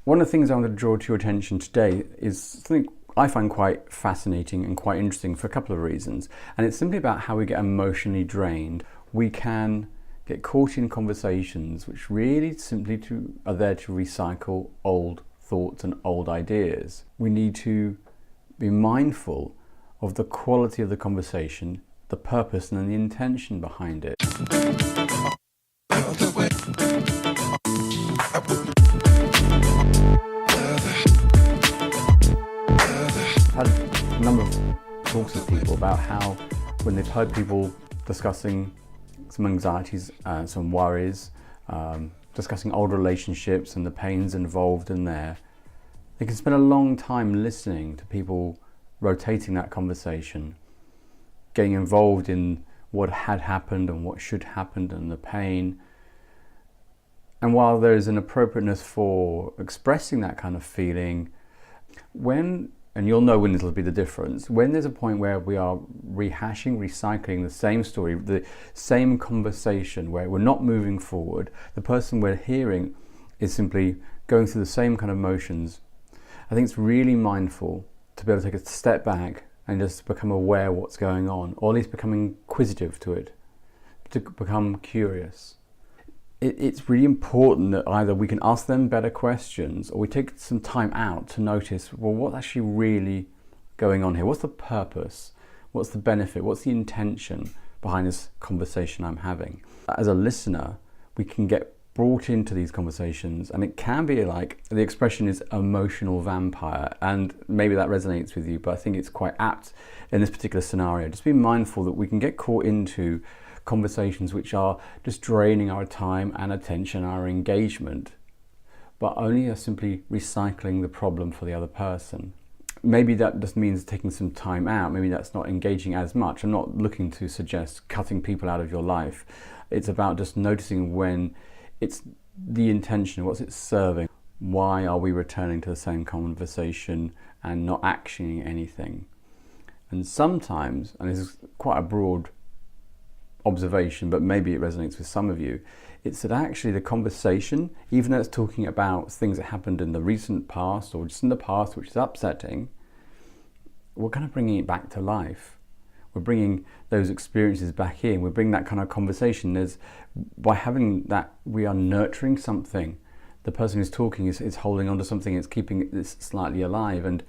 One of the things I'm going to draw to your attention today is something I find quite fascinating and quite interesting for a couple of reasons. And it's simply about how we get emotionally drained. We can get caught in conversations which really simply are there to recycle old thoughts and old ideas. We need to be mindful of the quality of the conversation, the purpose and the intention behind it. I've had a number of talks with people about how when they've heard people discussing some anxieties, some worries, discussing old relationships and the pains involved in there, they can spend a long time listening to people rotating that conversation, getting involved in what had happened and what should happen and the pain. And while there is an appropriateness for expressing that kind of feeling, and you'll know when this will be the difference, when there's a point where we are rehashing, recycling the same story, the same conversation, where we're not moving forward, the person we're hearing is simply going through the same kind of motions, I think it's really mindful to be able to take a step back and just become aware of what's going on, or at least become inquisitive to it, to become curious. It's really important that either we can ask them better questions or we take some time out to notice, well, what's actually really going on here? What's the purpose? What's the benefit? What's the intention behind this conversation I'm having? As a listener, we can get brought into these conversations, and it can be like, the expression is emotional vampire, and maybe that resonates with you, but I think it's quite apt in this particular scenario. Just be mindful that we can get caught into conversations which are just draining our time and attention, our engagement, but only are simply recycling the problem for the other person. Maybe that just means taking some time out. Maybe that's not engaging as much. I'm not looking to suggest cutting people out of your life. It's about just noticing when it's the intention, what's it serving? Why are we returning to the same conversation and not actioning anything? And sometimes, and this is quite a broad observation, but maybe it resonates with some of you, it's that actually the conversation, even though it's talking about things that happened in the recent past or just in the past which is upsetting, we're kind of bringing it back to life. We're bringing those experiences back in. We're bringing that kind of conversation. By having that, we are nurturing something. The person who's talking is holding on to something, it's keeping this slightly alive. And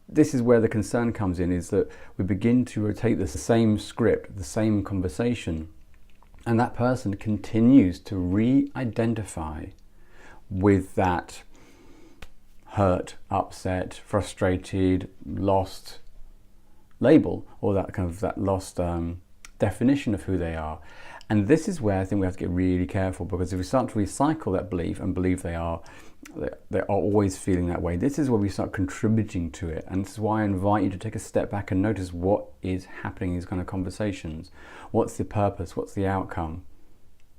this is where the concern comes in, is that we begin to rotate the same script, the same conversation, and that person continues to re-identify with that hurt, upset, frustrated, lost label, or that lost definition of who they are. And this is where I think we have to get really careful, because if we start to recycle that belief and believe they are always feeling that way, this is where we start contributing to it. And this is why I invite you to take a step back and notice what is happening in these kind of conversations. What's the purpose? What's the outcome?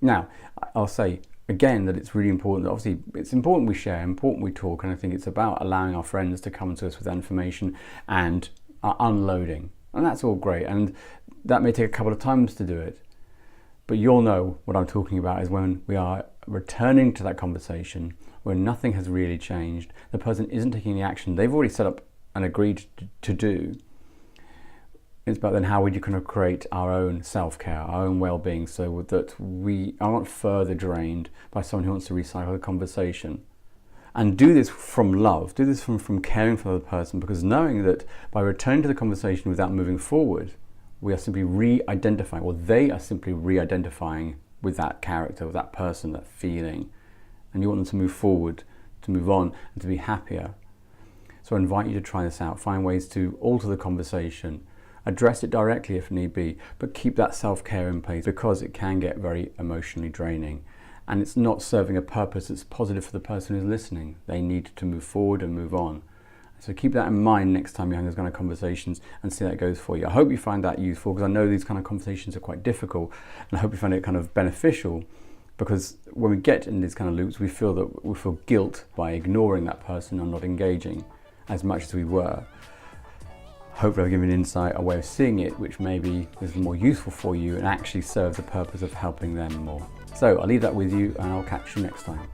Now, I'll say again that it's really important. Obviously, it's important we share, important we talk, and I think it's about allowing our friends to come to us with information and unloading. And that's all great. And that may take a couple of times to do it. But you'll know what I'm talking about is when we are returning to that conversation where nothing has really changed, the person isn't taking the action they've already set up and agreed to do. It's about then how we kind of create our own self-care, our own well-being, so that we aren't further drained by someone who wants to recycle the conversation. And do this from love, do this from caring for the person, because knowing that by returning to the conversation without moving forward, we are simply re-identifying, or they are simply re-identifying with that character, with that person, that feeling. And you want them to move forward, to move on, and to be happier. So I invite you to try this out. Find ways to alter the conversation, address it directly if need be, but keep that self-care in place, because it can get very emotionally draining. And it's not serving a purpose that's positive for the person who's listening. They need to move forward and move on. So keep that in mind next time you're having those kind of conversations, and see how it goes for you. I hope you find that useful, because I know these kind of conversations are quite difficult, and I hope you find it kind of beneficial, because when we get in these kind of loops, we feel guilt by ignoring that person and not engaging as much as we were. Hopefully I've given insight, a way of seeing it, which maybe is more useful for you and actually serves the purpose of helping them more. So I'll leave that with you, and I'll catch you next time.